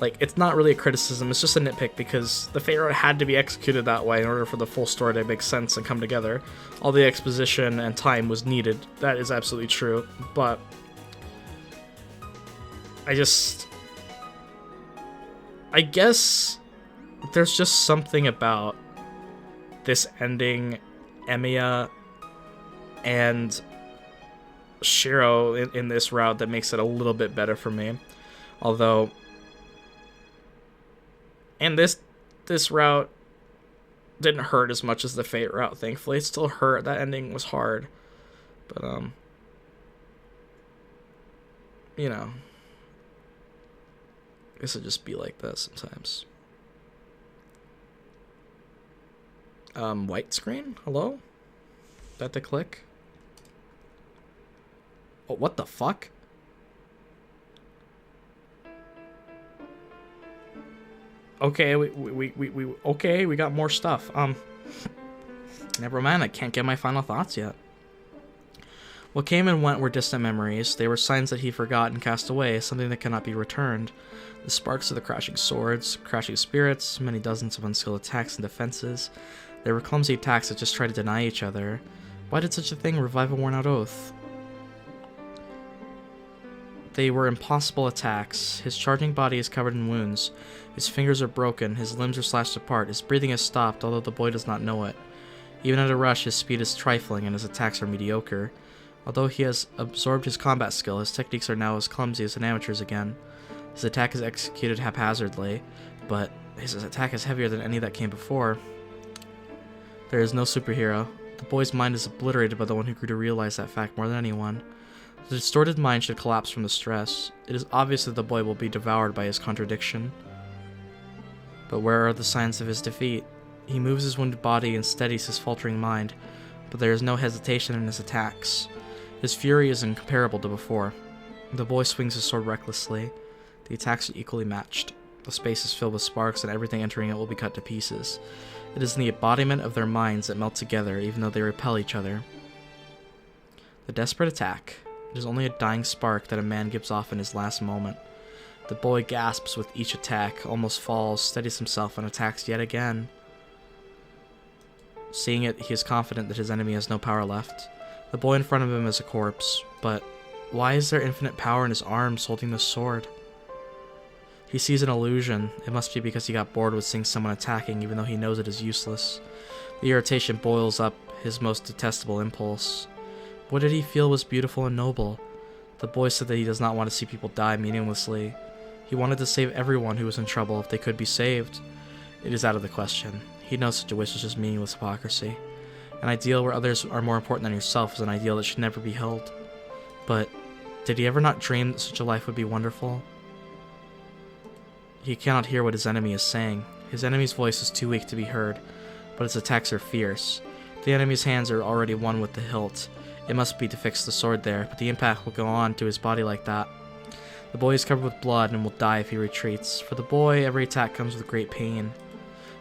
Like, it's not really a criticism, it's just a nitpick, because the fate route had to be executed that way in order for the full story to make sense and come together. All the exposition and time was needed. That is absolutely true, but I guess there's just something about this ending, Emiya and Shiro in this route, that makes it a little bit better for me. Although, and this route didn't hurt as much as the Fate route, thankfully. It still hurt. That ending was hard. But, you know, I guess it'd just be like that sometimes. White screen? Hello? Is that the click? Oh, what the fuck? Okay, we got more stuff. Never mind, I can't get my final thoughts yet. What came and went were distant memories. They were signs that he forgot and cast away, something that cannot be returned. The sparks of the crashing swords, crashing spirits, many dozens of unskilled attacks and defenses. They were clumsy attacks that just tried to deny each other. Why did such a thing revive a worn-out oath? They were impossible attacks. His charging body is covered in wounds. His fingers are broken, his limbs are slashed apart, his breathing has stopped, although the boy does not know it. Even at a rush, his speed is trifling and his attacks are mediocre. Although he has absorbed his combat skill, his techniques are now as clumsy as an amateur's again. His attack is executed haphazardly, but his attack is heavier than any that came before. There is no superhero. The boy's mind is obliterated by the one who grew to realize that fact more than anyone. The distorted mind should collapse from the stress. It is obvious that the boy will be devoured by his contradiction. But where are the signs of his defeat? He moves his wounded body and steadies his faltering mind, but there is no hesitation in his attacks. His fury is incomparable to before. The boy swings his sword recklessly. The attacks are equally matched. The space is filled with sparks, and everything entering it will be cut to pieces. It is in the embodiment of their minds that melt together, even though they repel each other. The desperate attack. It is only a dying spark that a man gives off in his last moment. The boy gasps with each attack, almost falls, steadies himself, and attacks yet again. Seeing it, he is confident that his enemy has no power left. The boy in front of him is a corpse, but why is there infinite power in his arms holding the sword? He sees an illusion. It must be because he got bored with seeing someone attacking, even though he knows it is useless. The irritation boils up his most detestable impulse. What did he feel was beautiful and noble? The boy said that he does not want to see people die meaninglessly. He wanted to save everyone who was in trouble if they could be saved. It is out of the question. He knows such a wish is just meaningless hypocrisy. An ideal where others are more important than yourself is an ideal that should never be held. But did he ever not dream that such a life would be wonderful? He cannot hear what his enemy is saying. His enemy's voice is too weak to be heard, but his attacks are fierce. The enemy's hands are already one with the hilt. It must be to fix the sword there, but the impact will go on to his body like that. The boy is covered with blood and will die if he retreats. For the boy, every attack comes with great pain.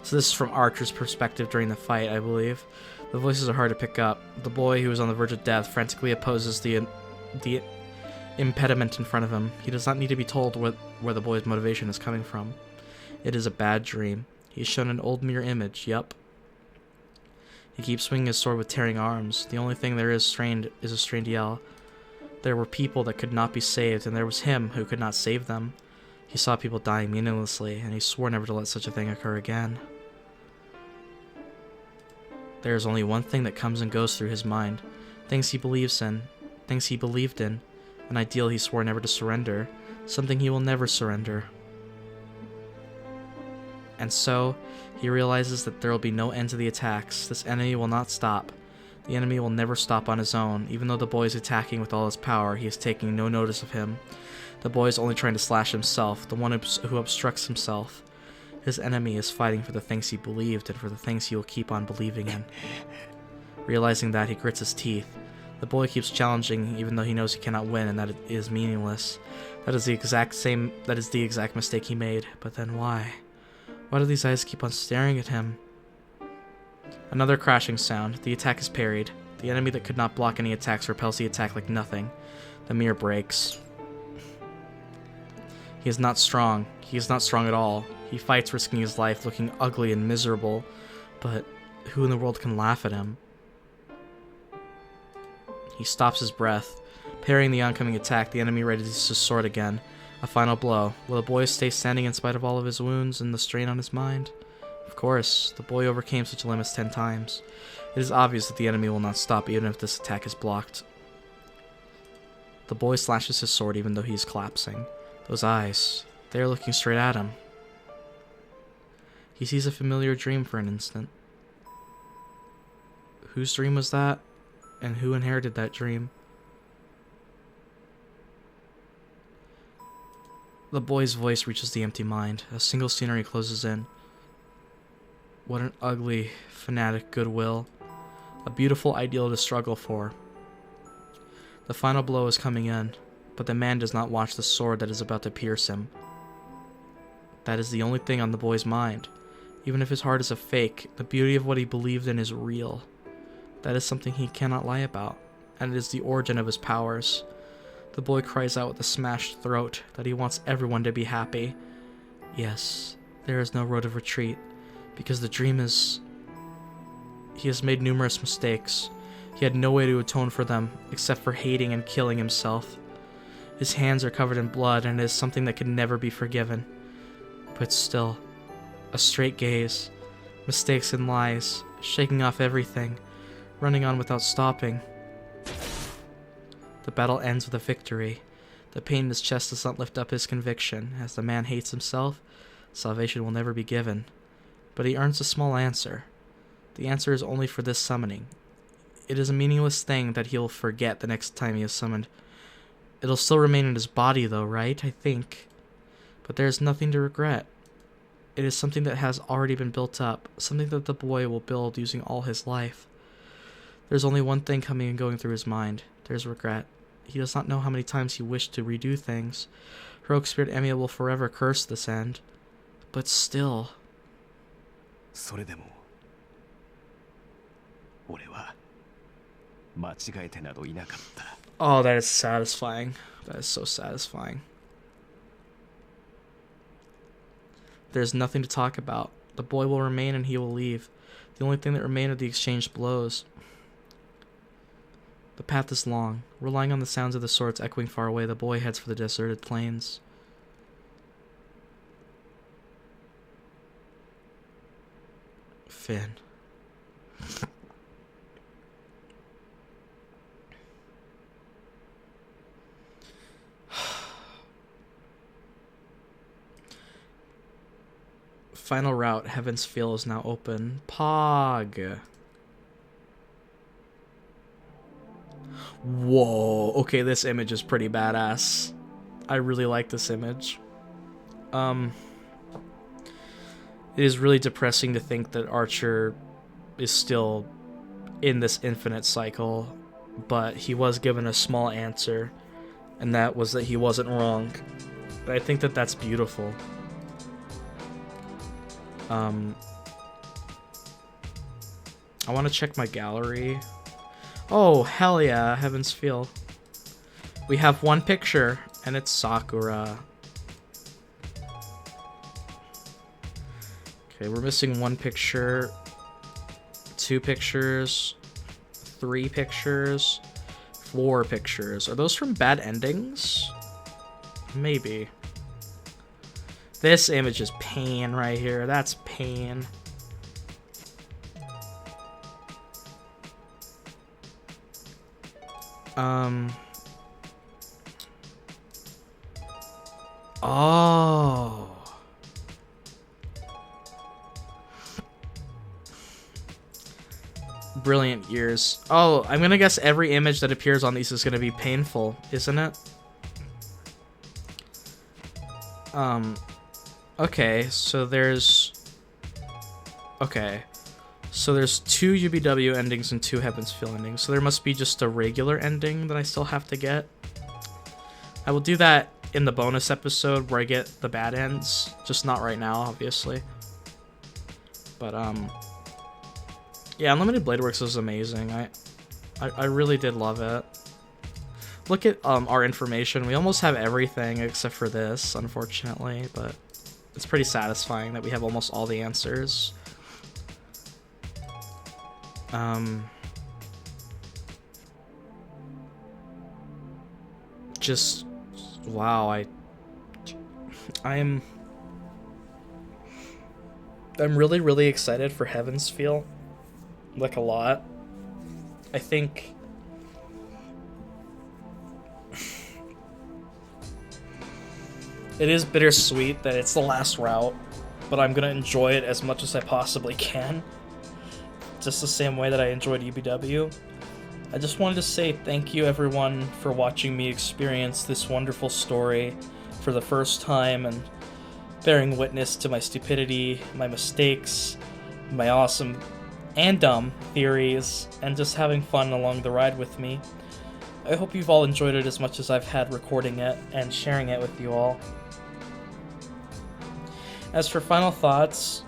So this is from Archer's perspective during the fight, I believe. The voices are hard to pick up. The boy, who is on the verge of death, frantically opposes the impediment in front of him. He does not need to be told where the boy's motivation is coming from. It is a bad dream. He is shown an old mirror image, yup. He keeps swinging his sword with tearing arms. The only thing there is a strained yell. There were people that could not be saved, and there was him who could not save them. He saw people dying meaninglessly, and he swore never to let such a thing occur again. There is only one thing that comes and goes through his mind. Things he believes in. Things he believed in. An ideal he swore never to surrender. Something he will never surrender. And so, he realizes that there will be no end to the attacks. This enemy will not stop. The enemy will never stop on his own. Even though the boy is attacking with all his power, he is taking no notice of him. The boy is only trying to slash himself, the one who obstructs himself. His enemy is fighting for the things he believed and for the things he will keep on believing in. Realizing that, he grits his teeth. The boy keeps challenging, even though he knows he cannot win and that it is meaningless. That is the exact mistake he made. But then why? Why do these eyes keep on staring at him? Another crashing sound. The attack is parried. The enemy that could not block any attacks repels the attack like nothing. The mirror breaks. He is not strong. He is not strong at all. He fights, risking his life, looking ugly and miserable. But who in the world can laugh at him? He stops his breath. Parrying the oncoming attack, the enemy raises his sword again. A final blow. Will the boy stay standing in spite of all of his wounds and the strain on his mind? Of course, the boy overcame such limits 10 times. It is obvious that the enemy will not stop even if this attack is blocked. The boy slashes his sword even though he is collapsing. Those eyes, they are looking straight at him. He sees a familiar dream for an instant. Whose dream was that? And who inherited that dream? The boy's voice reaches the empty mind. A single scenery closes in. What an ugly, fanatic goodwill. A beautiful ideal to struggle for. The final blow is coming in, but the man does not watch the sword that is about to pierce him. That is the only thing on the boy's mind. Even if his heart is a fake, the beauty of what he believed in is real. That is something he cannot lie about, and it is the origin of his powers. The boy cries out with a smashed throat that he wants everyone to be happy. Yes, there is no road of retreat, because the dream is... He has made numerous mistakes. He had no way to atone for them, except for hating and killing himself. His hands are covered in blood, and it is something that can never be forgiven. But still, a straight gaze, mistakes and lies, shaking off everything, running on without stopping. The battle ends with a victory. The pain in his chest does not lift up his conviction. As the man hates himself, salvation will never be given. But he earns a small answer. The answer is only for this summoning. It is a meaningless thing that he'll forget the next time he is summoned. It'll still remain in his body though, right? I think. But there is nothing to regret. It is something that has already been built up. Something that the boy will build using all his life. There's only one thing coming and going through his mind. There's regret. He does not know how many times he wished to redo things. Heroic Spirit Emiya will forever curse this end. But still... それでも俺は間違えてなどいなかった。 Oh, that is satisfying. That is so satisfying. There's nothing to talk about. The boy will remain and he will leave. The only thing that remain are the exchanged blows. The path is long. Relying on the sounds of the swords echoing far away, the boy heads for the deserted plains. Finn. Final route, Heaven's Feel is now open. Pog. Whoa. Okay, this image is pretty badass. I really like this image. It is really depressing to think that Archer is still in this infinite cycle, but he was given a small answer, and that was that he wasn't wrong. But I think that that's beautiful. I want to check my gallery. Oh, hell yeah, Heaven's Feel. We have one picture, and it's Sakura. Okay, we're missing one picture, 2 pictures, 3 pictures, 4 pictures. Are those from Bad Endings? Maybe. This image is pain right here. That's pain. Oh. Brilliant ears. Oh, I'm gonna guess every image that appears on these is gonna be painful, isn't it? Okay, so there's... Okay. So there's 2 UBW endings and 2 Heaven's Feel endings. So there must be just a regular ending that I still have to get. I will do that in the bonus episode where I get the bad ends. Just not right now, obviously. But, yeah, Unlimited Blade Works is amazing. I really did love it. look at our information. We almost have everything except for this, unfortunately, but it's pretty satisfying that we have almost all the answers. Just wow, I'm really excited for Heaven's Feel, like a lot. I think it is bittersweet that it's the last route, but I'm gonna enjoy it as much as I possibly can, just the same way that I enjoyed EBW. I just wanted to say thank you everyone for watching me experience this wonderful story for the first time and bearing witness to my stupidity, my mistakes, my awesome and dumb theories, and just having fun along the ride with me. I hope you've all enjoyed it as much as I've had recording it and sharing it with you all. As for final thoughts,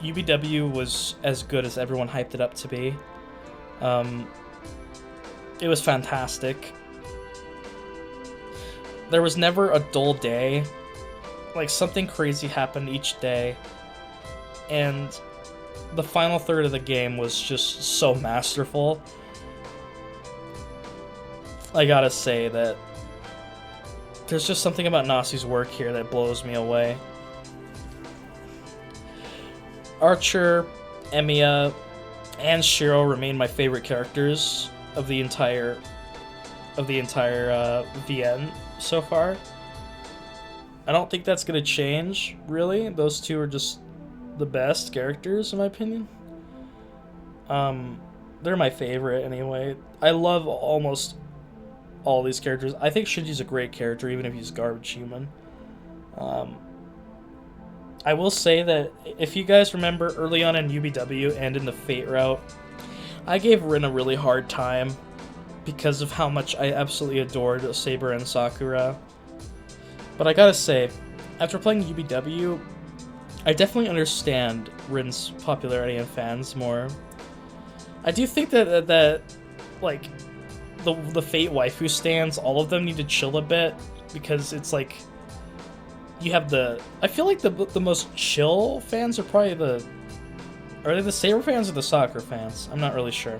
UBW was as good as everyone hyped it up to be. It was fantastic. There was never a dull day. Like, something crazy happened each day, and the final third of the game was just so masterful. I gotta say that there's just something about Nasi's work here that blows me away. Archer, Emiya, and Shiro remain my favorite characters of the entire VN so far. I don't think that's gonna change, really. Those two are just the best characters, in my opinion. They're my favorite, anyway. I love almost all these characters. I think Shinji's a great character, even if he's garbage human. I will say that if you guys remember early on in UBW and in the Fate route, I gave Rin a really hard time because of how much I absolutely adored Saber and Sakura. But I gotta say, after playing UBW, I definitely understand Rin's popularity and fans more. I do think that like, the Fate waifu stands, all of them need to chill a bit, because it's like, you have I feel like the most chill fans are probably are they the Saber fans or the Sakura fans? I'm not really sure.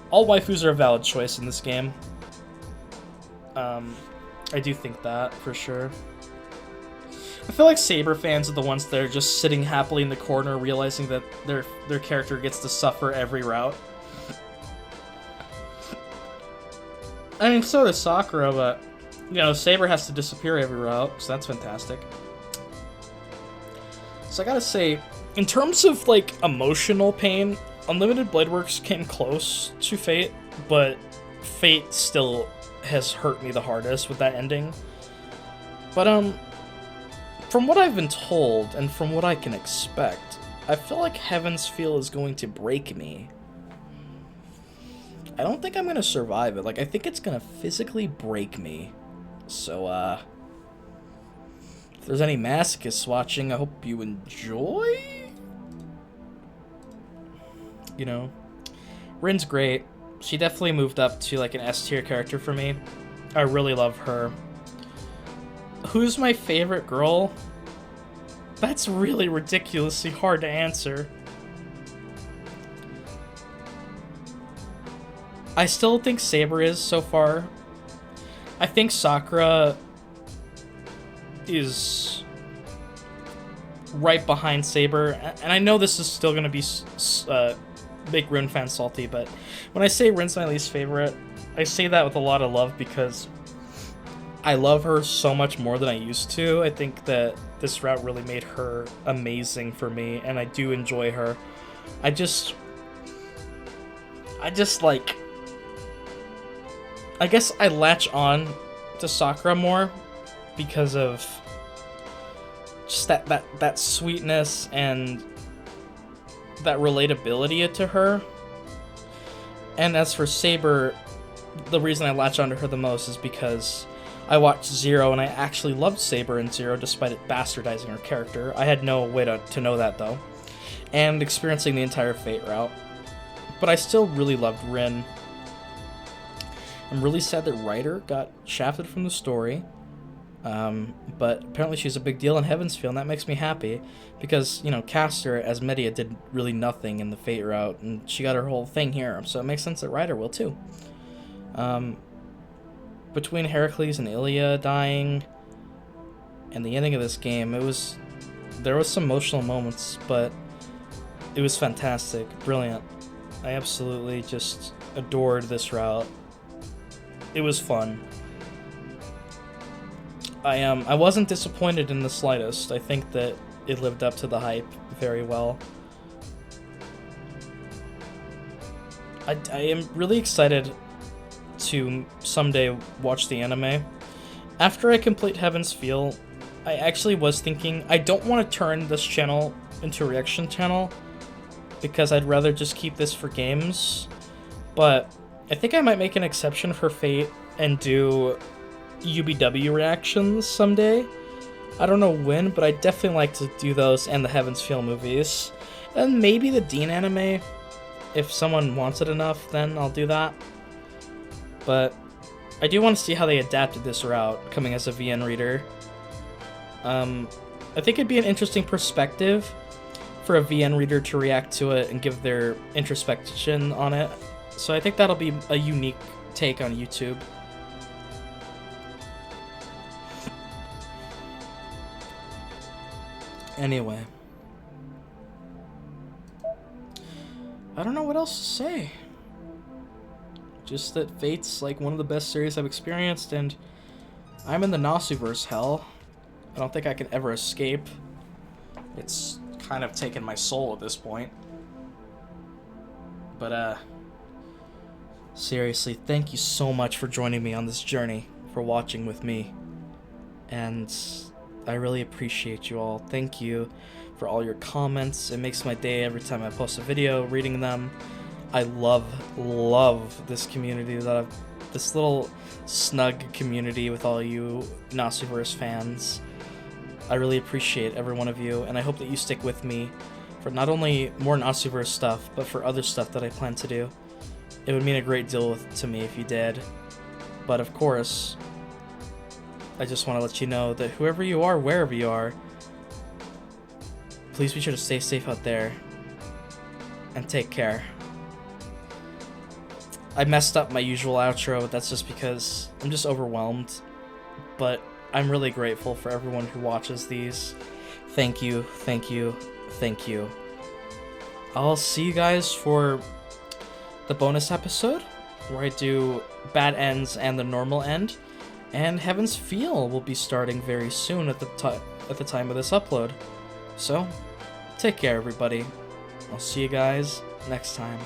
All waifus are a valid choice in this game. I do think that, for sure. I feel like Saber fans are the ones that are just sitting happily in the corner, realizing that their character gets to suffer every route. I mean, so does Sakura, but, you know, Saber has to disappear every route, so that's fantastic. So I gotta say, in terms of, like, emotional pain, Unlimited Blade Works came close to Fate, but Fate still has hurt me the hardest with that ending. But, from what I've been told, and from what I can expect, I feel like Heaven's Feel is going to break me. I don't think I'm gonna survive it. Like, I think it's gonna physically break me. So, if there's any masochists watching, I hope you enjoy? You know, Rin's great. She definitely moved up to, like, an S-tier character for me. I really love her. Who's my favorite girl? That's really ridiculously hard to answer. I still think Saber is, so far. I think Sakura is right behind Saber, and I know this is still going to be make Rin fans salty, but when I say Rin's my least favorite, I say that with a lot of love because I love her so much more than I used to. I think that this route really made her amazing for me, and I do enjoy her. I just like, I guess I latch on to Sakura more because of just that sweetness and that relatability to her. And as for Saber, the reason I latch onto her the most is because I watched Zero and I actually loved Saber in Zero despite it bastardizing her character. I had no way to know that though. And experiencing the entire Fate route. But I still really loved Rin. I'm really sad that Ryder got shafted from the story. But apparently she's a big deal in Heavensfield, and that makes me happy because, you know, Caster as Medea did really nothing in the Fate route, and she got her whole thing here, so it makes sense that Ryder will too. Between Heracles and Ilya dying and the ending of this game, there was some emotional moments, but it was fantastic, brilliant. I absolutely just adored this route. It was fun. I wasn't disappointed in the slightest. I think that it lived up to the hype very well. I am really excited to someday watch the anime. After I complete Heaven's Feel, I actually was thinking I don't want to turn this channel into a reaction channel because I'd rather just keep this for games, but I think I might make an exception for Fate and do UBW reactions someday. I don't know when, but I'd definitely like to do those and the Heaven's Feel movies. And maybe the Dean anime. If someone wants it enough, then I'll do that. But I do want to see how they adapted this route, coming as a VN reader. I think it'd be an interesting perspective for a VN reader to react to it and give their introspection on it. So I think that'll be a unique take on YouTube. Anyway, I don't know what else to say. Just that Fate's like one of the best series I've experienced, and I'm in the Nasuverse hell. I don't think I can ever escape. It's kind of taken my soul at this point. But seriously, thank you so much for joining me on this journey, for watching with me, and I really appreciate you all. Thank you for all your comments. It makes my day every time I post a video, reading them. I love this community this little snug community with all you Nasuverse fans. I really appreciate every one of you, and I hope that you stick with me for not only more Nasuverse stuff, but for other stuff that I plan to do. It would mean a great deal to me if you did. But of course, I just want to let you know that whoever you are, wherever you are, please be sure to stay safe out there and take care. I messed up my usual outro, but that's just because I'm just overwhelmed. But I'm really grateful for everyone who watches these. Thank you, thank you, thank you. I'll see you guys for the bonus episode, where I do bad ends and the normal end. And Heaven's Feel will be starting very soon at the time of this upload. So, take care, everybody. I'll see you guys next time.